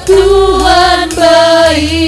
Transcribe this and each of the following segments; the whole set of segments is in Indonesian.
Tuhan baik.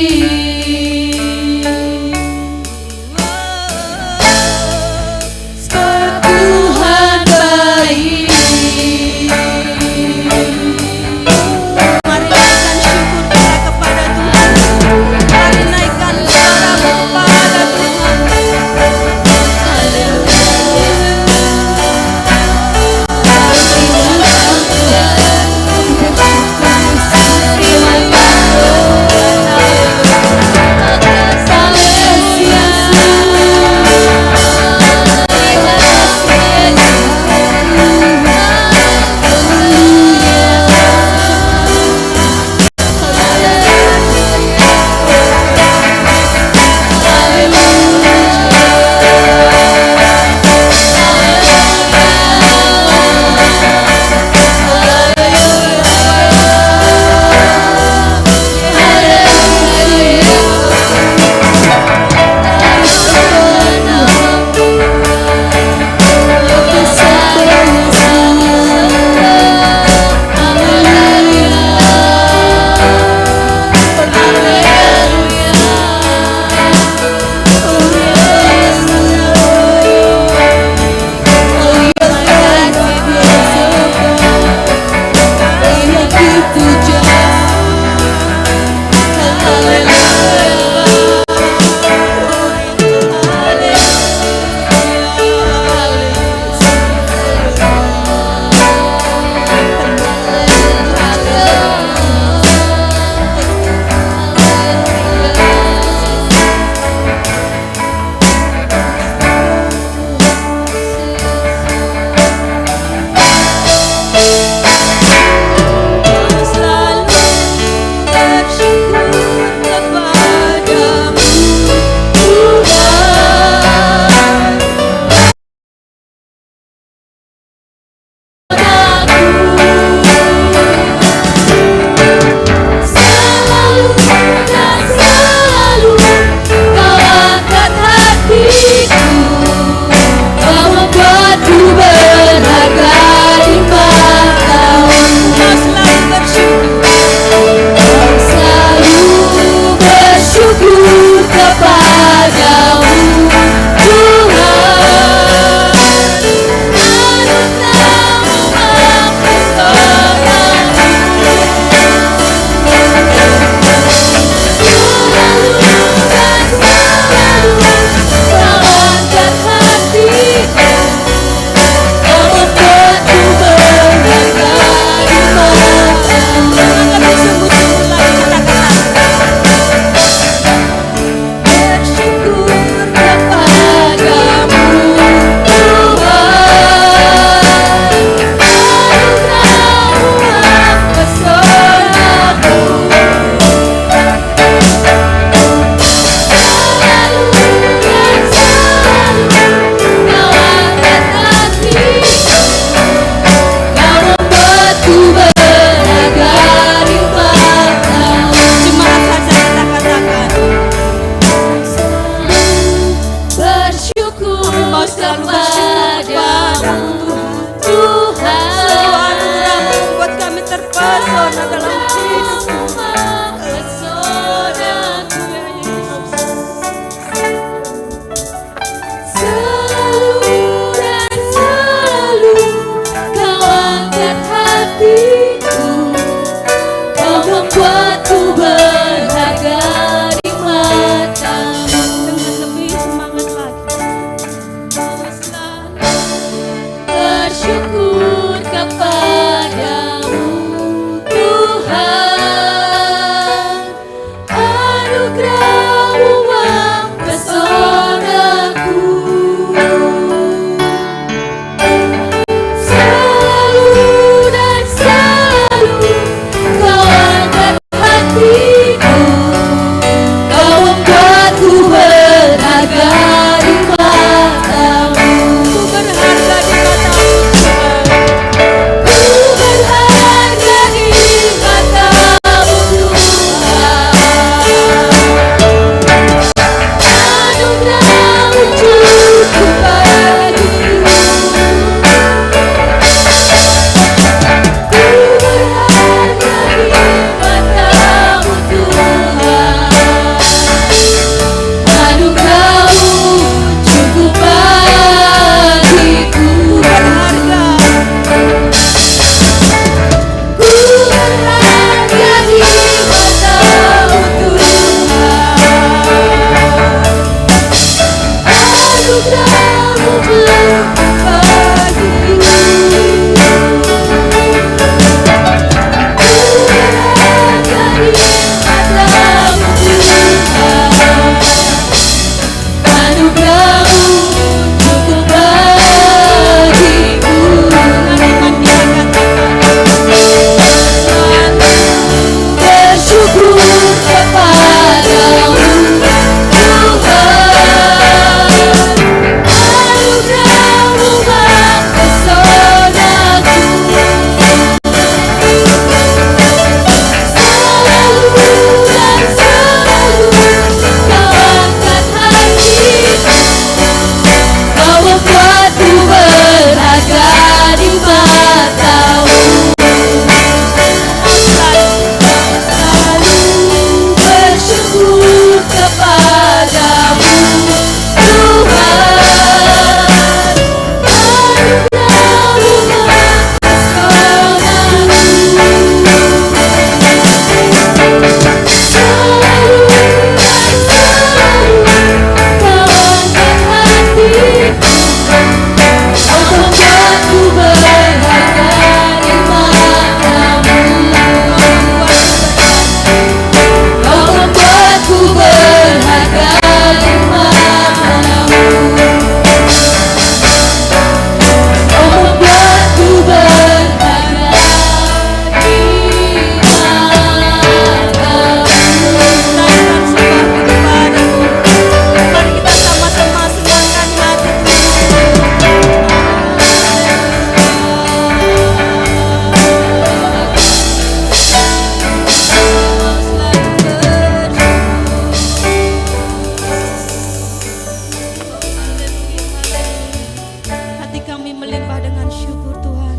Tuhan, syukur Tuhan.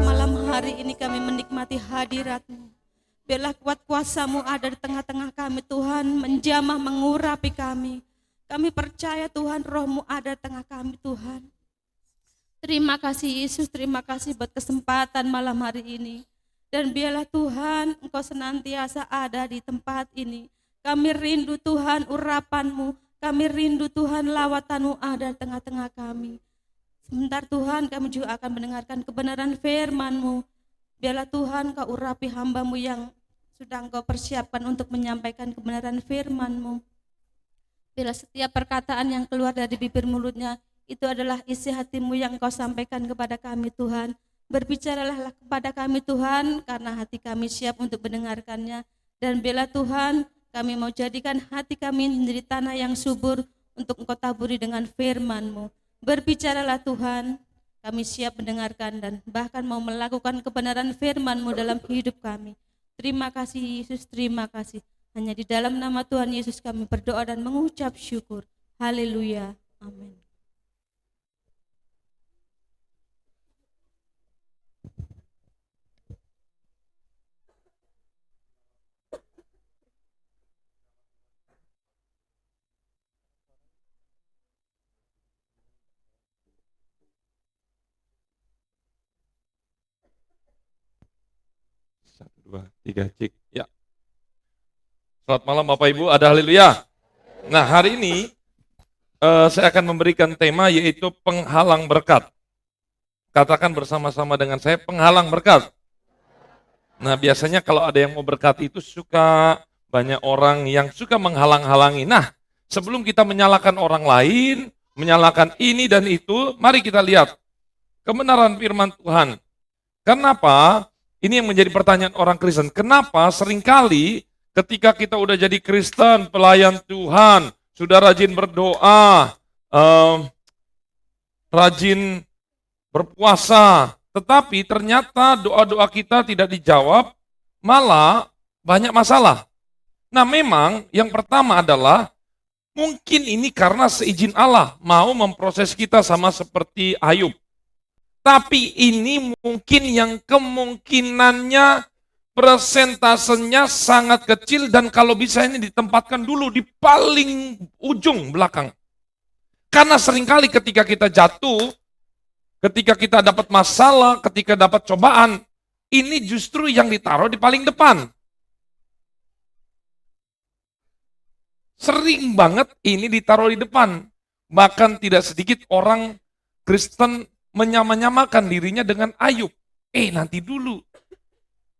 Malam hari ini kami menikmati hadirat-Mu. Biarlah kuat kuasa-Mu ada di tengah-tengah kami Tuhan, menjamah mengurapi kami. Kami percaya Tuhan, Roh-Mu ada di tengah kami Tuhan. Terima kasih Yesus, terima kasih buat kesempatan malam hari ini. Dan biarlah Tuhan, Engkau senantiasa ada di tempat ini. Kami rindu Tuhan urapan-Mu, kami rindu Tuhan lawatan-Mu ada di tengah-tengah kami. Sebentar Tuhan, kami juga akan mendengarkan kebenaran firman-Mu. Biarlah Tuhan Kau urapi hamba-Mu yang sudah Engkau persiapkan untuk menyampaikan kebenaran firman-Mu. Biarlah setiap perkataan yang keluar dari bibir mulutnya, itu adalah isi hati-Mu yang Kau sampaikan kepada kami Tuhan. Berbicaralah kepada kami Tuhan, karena hati kami siap untuk mendengarkannya. Dan biarlah Tuhan, kami mau jadikan hati kami menjadi tanah yang subur untuk Engkau taburi dengan firman-Mu. Berbicaralah Tuhan, kami siap mendengarkan dan bahkan mau melakukan kebenaran firman-Mu dalam hidup kami. Terima kasih Yesus, terima kasih. Hanya di dalam nama Tuhan Yesus kami berdoa dan mengucap syukur. Haleluya. Amin. Satu, dua, tiga, cek. Ya. Selamat malam Bapak Ibu, ada haleluya. Nah hari ini saya akan memberikan tema yaitu penghalang berkat. Katakan bersama-sama dengan saya, penghalang berkat. Nah biasanya kalau ada yang mau berkat itu suka banyak orang yang suka menghalang-halangi. Nah sebelum kita menyalahkan orang lain, menyalahkan ini dan itu, mari kita lihat kebenaran firman Tuhan. Kenapa? Ini yang menjadi pertanyaan orang Kristen. Kenapa seringkali ketika kita udah jadi Kristen, pelayan Tuhan, sudah rajin berdoa, rajin berpuasa, tetapi ternyata doa-doa kita tidak dijawab, malah banyak masalah. Nah memang yang pertama adalah, mungkin ini karena seizin Allah mau memproses kita sama seperti Ayub. Tapi ini mungkin yang kemungkinannya persentasenya sangat kecil dan kalau bisa ini ditempatkan dulu di paling ujung belakang. Karena seringkali ketika kita jatuh, ketika kita dapat masalah, ketika dapat cobaan, ini justru yang ditaruh di paling depan. Sering banget ini ditaruh di depan. Bahkan tidak sedikit orang Kristen menyamakan dirinya dengan Ayub. Nanti dulu.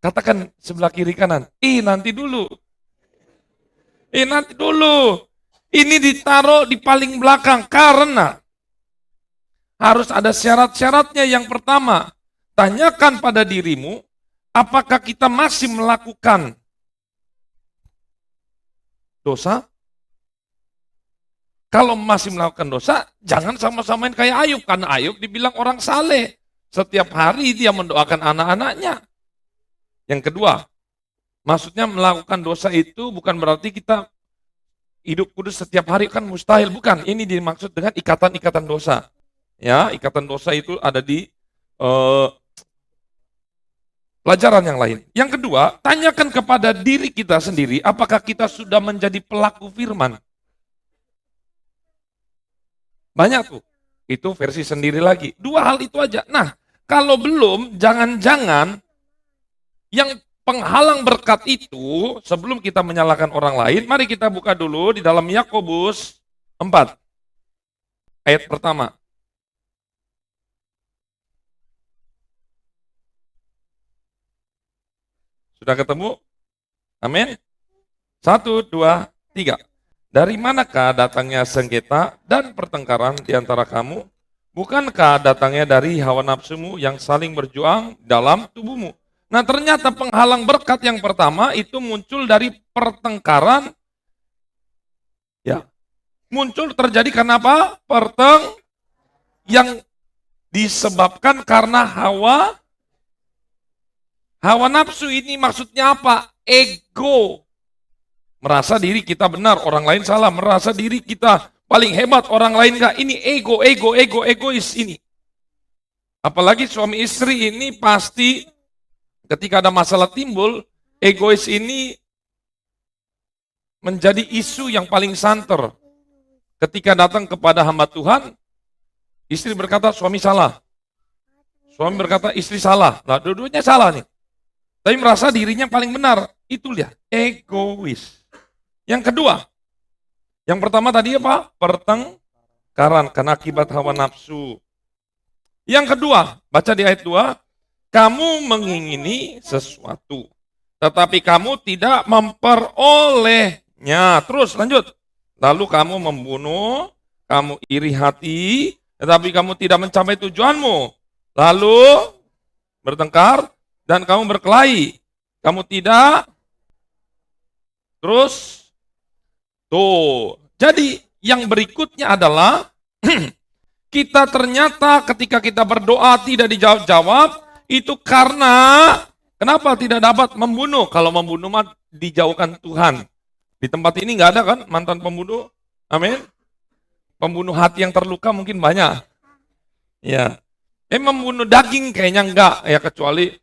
Katakan sebelah kiri kanan, nanti dulu. Nanti dulu. Ini ditaruh di paling belakang karena harus ada syarat-syaratnya. Yang pertama, tanyakan pada dirimu, apakah kita masih melakukan dosa? Kalau masih melakukan dosa, jangan sama-samain kayak Ayub. Karena Ayub dibilang orang saleh. Setiap hari dia mendoakan anak-anaknya. Yang kedua, maksudnya melakukan dosa itu bukan berarti kita hidup kudus setiap hari, kan mustahil. Bukan, ini dimaksud dengan ikatan-ikatan dosa. Ya, ikatan dosa itu ada di pelajaran yang lain. Yang kedua, tanyakan kepada diri kita sendiri, apakah kita sudah menjadi pelaku firman? Banyak tuh, itu versi sendiri lagi. Dua hal itu aja. Nah, kalau belum, jangan-jangan yang penghalang berkat itu, sebelum kita menyalahkan orang lain, mari kita buka dulu di dalam Yakobus 4, ayat pertama. Sudah ketemu? Amin. 1, 2, 3. Dari manakah datangnya sengketa dan pertengkaran di antara kamu? Bukankah datangnya dari hawa nafsumu yang saling berjuang dalam tubuhmu? Nah ternyata penghalang berkat yang pertama itu muncul dari pertengkaran. Ya, muncul terjadi karena apa? Yang disebabkan karena hawa nafsu. Ini maksudnya apa? Ego. Merasa diri kita benar, orang lain salah. Merasa diri kita paling hebat, orang lain enggak. Ini egois ini. Apalagi suami istri ini pasti ketika ada masalah timbul, egois ini menjadi isu yang paling santer. Ketika datang kepada hamba Tuhan, istri berkata suami salah. Suami berkata istri salah. Nah, dua-duanya salah nih. Tapi merasa dirinya paling benar. Itu lihat, egois. Yang kedua, yang pertama tadi apa? Pertengkaran karena akibat hawa nafsu. Yang kedua, baca di ayat 2, kamu mengingini sesuatu, tetapi kamu tidak memperolehnya. Terus lanjut. Lalu kamu membunuh, kamu iri hati, tetapi kamu tidak mencapai tujuanmu. Lalu bertengkar dan kamu berkelahi. Kamu tidak. Terus. Tuh. Jadi yang berikutnya adalah kita ternyata ketika kita berdoa tidak dijawab-jawab, itu karena kenapa tidak dapat membunuh? Kalau membunuh mah dijauhkan Tuhan. Di tempat ini nggak ada kan mantan pembunuh? Amin. Pembunuh hati yang terluka mungkin banyak. Ya. Membunuh daging kayaknya enggak ya, kecuali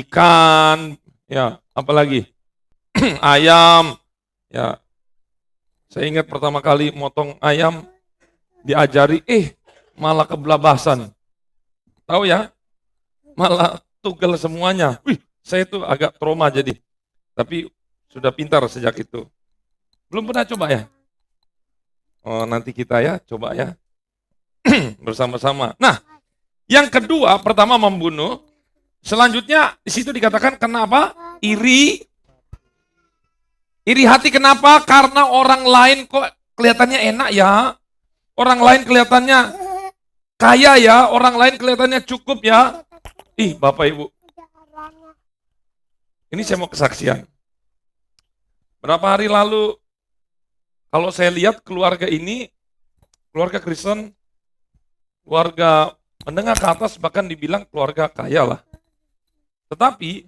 ikan, ya, apalagi ayam. Ya. Saya ingat pertama kali motong ayam diajari, malah kebelabasan. Tahu ya? Malah tugel semuanya. Saya itu agak trauma jadi. Tapi sudah pintar sejak itu. Belum pernah coba ya? Oh, nanti kita ya, coba ya. Bersama-sama. Nah, yang kedua, pertama membunuh. Selanjutnya, di situ dikatakan kenapa? Iri. Iri hati kenapa? Karena orang lain kok kelihatannya enak ya. Orang lain kelihatannya kaya ya. Orang lain kelihatannya cukup ya. Bapak Ibu. Ini saya mau kesaksian. Berapa hari lalu, kalau saya lihat keluarga ini, keluarga Kristen, keluarga menengah ke atas, bahkan dibilang keluarga kaya lah. Tetapi,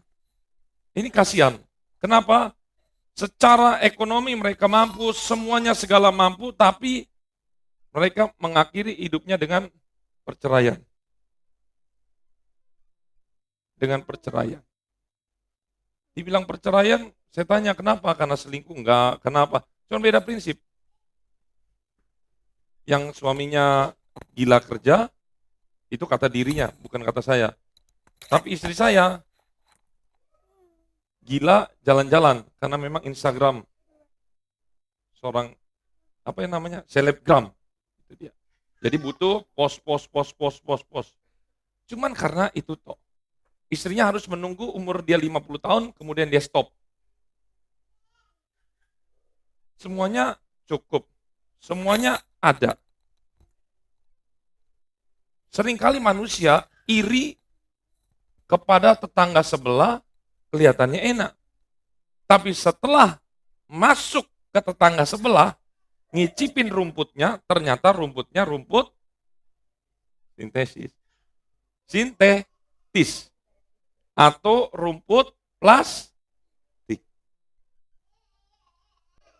ini kasihan. Kenapa? Secara ekonomi mereka mampu, semuanya segala mampu, tapi mereka mengakhiri hidupnya dengan perceraian. Dengan perceraian. Dibilang perceraian, saya tanya kenapa? Karena selingkuh? Enggak, kenapa? Cuma beda prinsip. Yang suaminya gila kerja, itu kata dirinya, bukan kata saya. Tapi istri saya gila jalan-jalan, karena memang Instagram seorang, selebgram. Itu dia. Jadi butuh post. Cuman karena itu toh. Istrinya harus menunggu umur dia 50 tahun, kemudian dia stop. Semuanya cukup. Semuanya ada. Seringkali manusia iri kepada tetangga sebelah, kelihatannya enak. Tapi setelah masuk ke tetangga sebelah, ngicipin rumputnya, ternyata rumputnya rumput sintetis. Atau rumput plastik.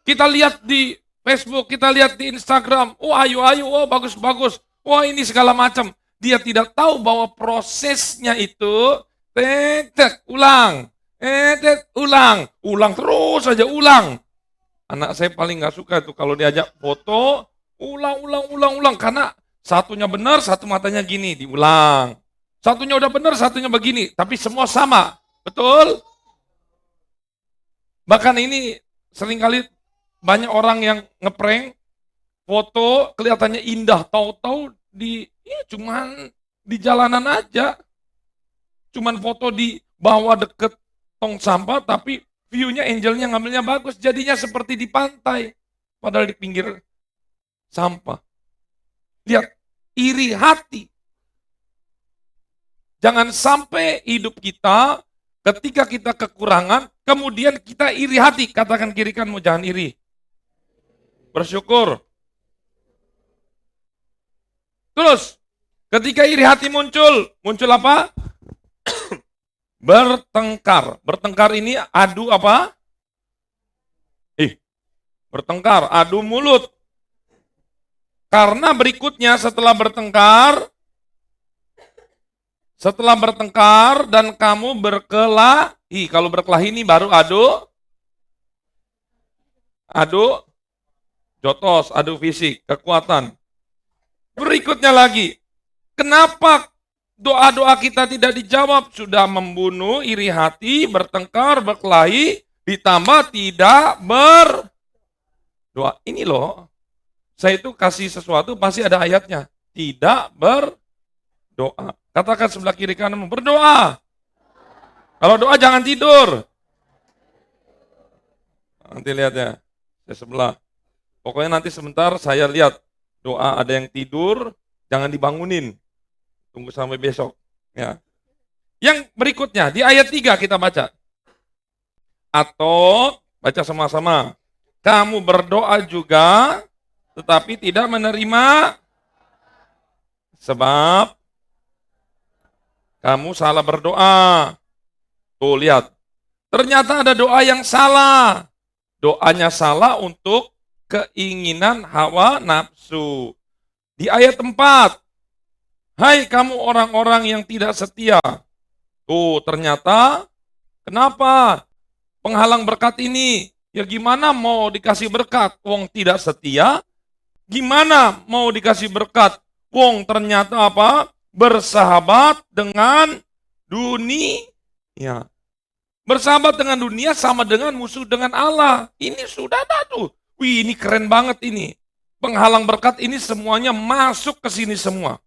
Kita lihat di Facebook, kita lihat di Instagram, ayo, bagus, wah ini segala macam. Dia tidak tahu bahwa prosesnya itu, ulang terus aja, ulang. Anak saya paling gak suka itu kalau diajak foto, ulang, karena satunya benar, satu matanya gini, diulang. Satunya udah benar, satunya begini, tapi semua sama, betul? Bahkan ini seringkali banyak orang yang ngeprank, foto kelihatannya indah, tahu-tahu cuman di jalanan aja, cuman foto di bawah deket tong sampah, tapi view-nya angelnya ngambilnya bagus, jadinya seperti di pantai, padahal di pinggir sampah. Lihat, iri hati. Jangan sampai hidup kita ketika kita kekurangan, kemudian kita iri hati. Katakan kiri kananmu, jangan iri. Bersyukur. Terus, ketika iri hati muncul apa? Bertengkar. Bertengkar ini adu apa? Bertengkar, adu mulut. Karena berikutnya setelah bertengkar, Setelah bertengkar dan kamu berkelahi. Kalau berkelahi ini baru adu jotos, adu fisik, kekuatan. Berikutnya lagi, kenapa doa-doa kita tidak dijawab? Sudah membunuh, iri hati, bertengkar, berkelahi, ditambah tidak berdoa. Ini loh, saya itu kasih sesuatu pasti ada ayatnya. Tidak berdoa. Katakan sebelah kiri kananmu, berdoa. Kalau doa jangan tidur. Nanti lihat ya, saya sebelah. Pokoknya nanti sebentar saya lihat doa ada yang tidur, jangan dibangunin. Tunggu sampai besok. Ya. Yang berikutnya, di ayat 3 kita baca. Atau, baca sama-sama. Kamu berdoa juga, tetapi tidak menerima. Sebab kamu salah berdoa. Tuh lihat. Ternyata ada doa yang salah. Doanya salah untuk keinginan hawa nafsu. Di ayat 4. Hai kamu orang-orang yang tidak setia. Tuh ternyata kenapa penghalang berkat ini? Ya gimana mau dikasih berkat? Wong tidak setia. Gimana mau dikasih berkat? Wong ternyata apa? Bersahabat dengan dunia. Bersahabat dengan dunia sama dengan musuh dengan Allah. Ini sudah ada tuh. Wih, ini keren banget ini. Penghalang berkat ini semuanya masuk ke sini semua.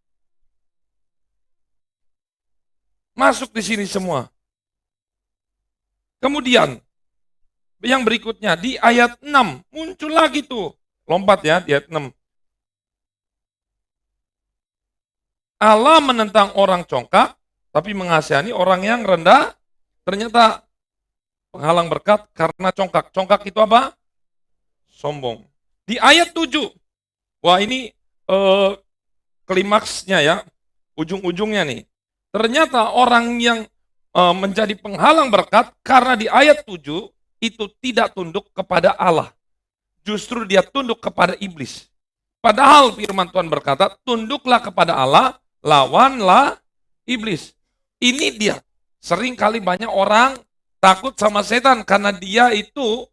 Masuk di sini semua. Kemudian, yang berikutnya di ayat 6 muncul lagi tuh. Lompat ya di ayat 6. Allah menentang orang congkak, tapi mengasihani orang yang rendah. Ternyata penghalang berkat karena congkak. Congkak itu apa? Sombong. Di ayat 7. Wah ini klimaksnya ya. Ujung-ujungnya nih. Ternyata orang yang menjadi penghalang berkat karena di ayat 7 itu tidak tunduk kepada Allah. Justru dia tunduk kepada iblis. Padahal firman Tuhan berkata, tunduklah kepada Allah, lawanlah iblis. Ini dia. Sering kali banyak orang takut sama setan karena dia itu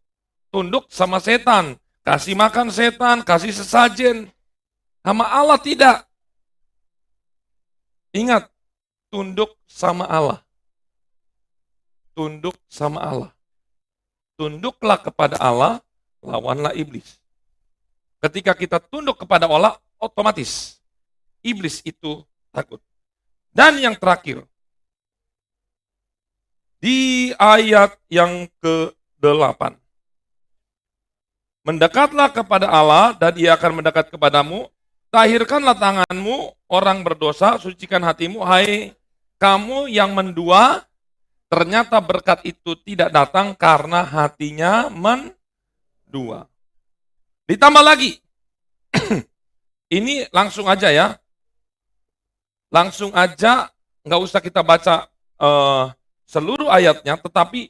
tunduk sama setan. Kasih makan setan, kasih sesajen. Sama Allah tidak. Ingat, tunduk sama Allah. Tunduk sama Allah. Tunduklah kepada Allah, lawanlah iblis. Ketika kita tunduk kepada Allah, otomatis iblis itu takut. Dan yang terakhir, di ayat yang ke-8. Mendekatlah kepada Allah dan ia akan mendekat kepadamu. Tahirkanlah tanganmu, orang berdosa, sucikan hatimu. Hai kamu yang mendua, ternyata berkat itu tidak datang karena hatinya mendua. Ditambah lagi, ini langsung aja ya. Langsung aja, nggak usah kita baca seluruh ayatnya, tetapi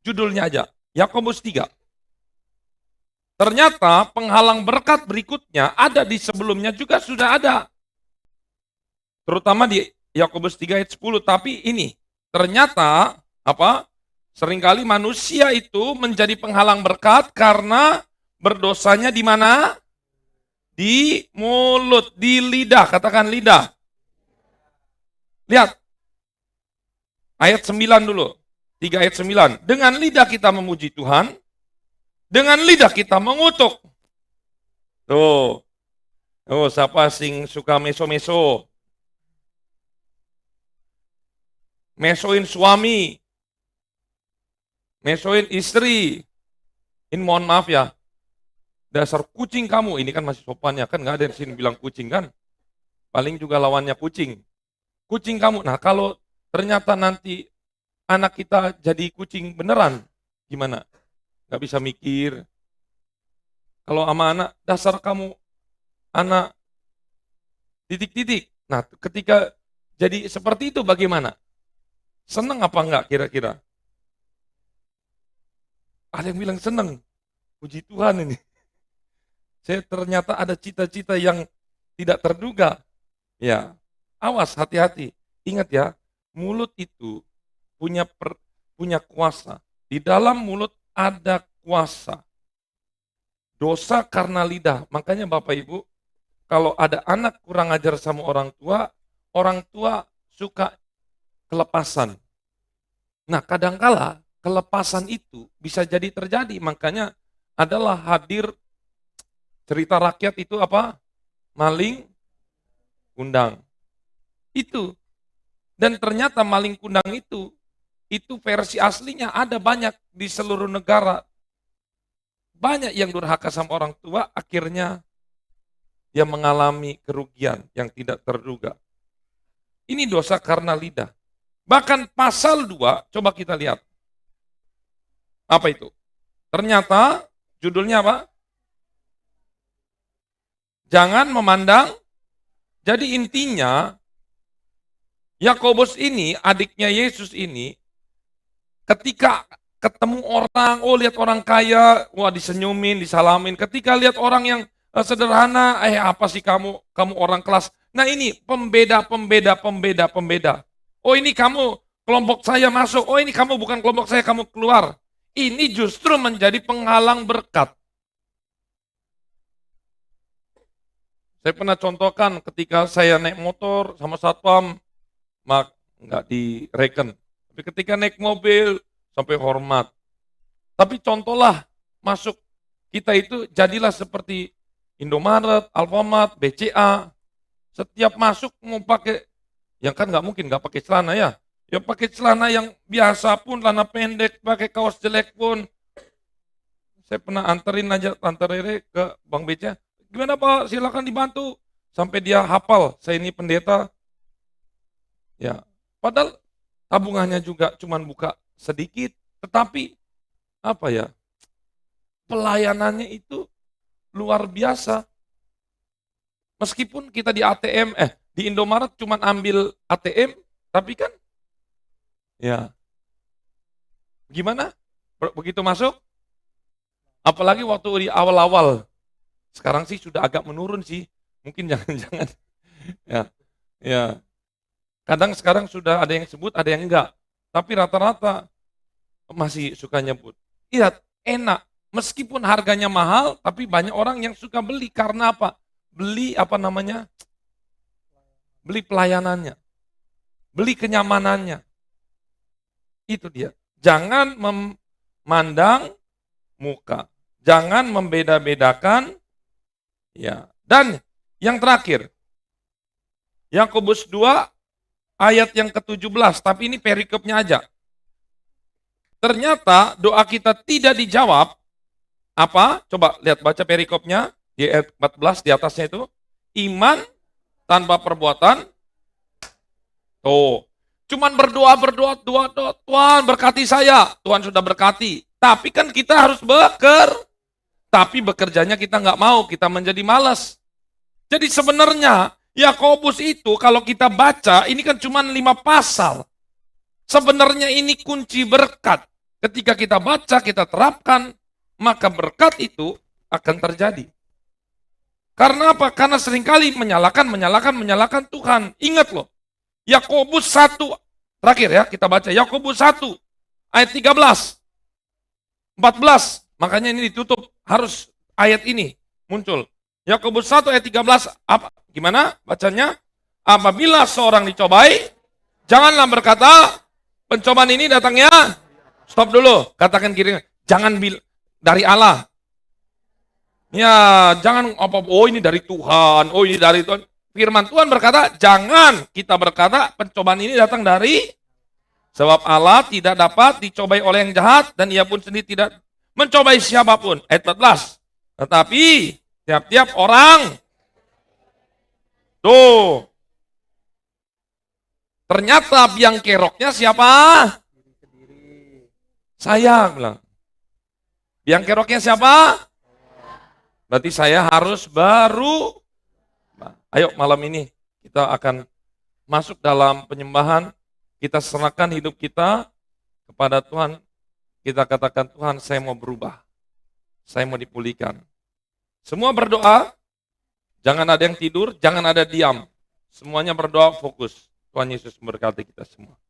judulnya aja, Yakobus 3. Ternyata penghalang berkat berikutnya ada di sebelumnya juga sudah ada. Terutama di Yakobus 3 ayat 10, tapi ini ternyata apa? Seringkali manusia itu menjadi penghalang berkat karena berdosanya di mana? Di mulut, di lidah, katakan lidah. Lihat. Ayat 9 dulu. 3 ayat 9. Dengan lidah kita memuji Tuhan, dengan lidah kita mengutuk. Tuh. Oh, siapa sing suka meso-meso? Mesoin suami. Mesoin istri. Ini mohon maaf ya. Dasar kucing kamu. Ini kan masih sopannya. Kan nggak ada di sini bilang kucing kan. Paling juga lawannya kucing. Kucing kamu. Nah kalau ternyata nanti anak kita jadi kucing beneran, gimana? Gak bisa mikir. Kalau sama anak, dasar kamu anak titik-titik. Nah ketika jadi seperti itu bagaimana? Senang apa enggak kira-kira? Ada yang bilang senang. Puji Tuhan ini. Saya ternyata ada cita-cita yang tidak terduga. Ya, awas hati-hati. Ingat ya, mulut itu punya kuasa. Di dalam mulut ada kuasa. Dosa karena lidah. Makanya Bapak Ibu, kalau ada anak kurang ajar sama orang tua suka kelepasan. Nah, kadangkala kelepasan itu bisa jadi terjadi. Makanya adalah hadir cerita rakyat itu apa? Maling kundang. Itu. Dan ternyata maling kundang itu versi aslinya ada banyak di seluruh negara. Banyak yang durhaka sama orang tua, akhirnya dia mengalami kerugian yang tidak terduga. Ini dosa karena lidah. Bahkan pasal 2, coba kita lihat. Apa itu? Ternyata judulnya apa? Jangan memandang. Jadi intinya, Yakobus ini, adiknya Yesus ini, ketika ketemu orang, lihat orang kaya, wah disenyumin, disalamin. Ketika lihat orang yang sederhana, apa sih kamu orang kelas. Nah ini pembeda. Oh ini kamu kelompok saya masuk, oh ini kamu bukan kelompok saya, kamu keluar. Ini justru menjadi penghalang berkat. Saya pernah contohkan ketika saya naik motor sama satpam, nggak direken. Tapi ketika naik mobil, sampai hormat. Tapi contohlah, masuk kita itu jadilah seperti Indomaret, Alfamart, BCA. Setiap masuk mau pakai, yang kan nggak mungkin nggak pakai celana ya. Ya pakai celana yang biasa pun, celana pendek, pakai kaos jelek pun. Saya pernah anterin aja Tante Rere ke Bang BCA. Gimana Pak, silakan dibantu. Sampai dia hafal, saya ini pendeta. Ya, padahal tabungannya juga cuman buka sedikit, tetapi apa ya, pelayanannya itu luar biasa. Meskipun kita di ATM, di Indomaret cuma ambil ATM, tapi kan, ya, gimana? Begitu masuk, apalagi waktu di awal-awal, sekarang sih sudah agak menurun sih, mungkin jangan-jangan, ya. Kadang sekarang sudah ada yang sebut, ada yang enggak. Tapi rata-rata masih suka nyebut. Lihat, enak. Meskipun harganya mahal, tapi banyak orang yang suka beli. Karena apa? Beli Beli pelayanannya. Beli kenyamanannya. Itu dia. Jangan memandang muka. Jangan membeda-bedakan. Ya. Dan yang terakhir, Yakobus 2 ayat yang ke-17, tapi ini perikopnya aja. Ternyata doa kita tidak dijawab. Apa? Coba lihat, baca perikopnya di ayat 14 di atasnya itu. Iman tanpa perbuatan. Tuh. Cuman berdoa, Tuhan berkati saya. Tuhan sudah berkati. Tapi kan kita harus Tapi bekerjanya kita nggak mau, kita menjadi malas. Jadi sebenarnya Yakobus itu kalau kita baca, ini kan cuma 5 pasal. Sebenarnya ini kunci berkat. Ketika kita baca, kita terapkan, maka berkat itu akan terjadi. Karena apa? Karena seringkali menyalahkan Tuhan. Ingat loh, Yakobus 1, terakhir ya, kita baca. Yakobus 1, ayat 13, 14. Makanya ini ditutup, harus ayat ini muncul. Yakobus 1 ayat 13, apa? Gimana bacanya? Apabila seorang dicobai, janganlah berkata, pencobaan ini datangnya, stop dulu, katakan kiri, jangan dari Allah. Ya, jangan ini dari Tuhan, ini dari Tuhan. Firman Tuhan berkata, jangan kita berkata, pencobaan ini datang dari, sebab Allah tidak dapat dicobai oleh yang jahat, dan ia pun sendiri tidak mencobai siapapun. Ayat 14. Tetapi, tiap-tiap orang, tuh, ternyata biang keroknya siapa? Saya bilang. Biang keroknya siapa? Berarti saya harus baru. Ayo malam ini kita akan masuk dalam penyembahan. Kita serahkan hidup kita kepada Tuhan. Kita katakan, Tuhan saya mau berubah. Saya mau dipulihkan. Semua berdoa. Jangan ada yang tidur, jangan ada diam. Semuanya berdoa fokus. Tuhan Yesus memberkati kita semua.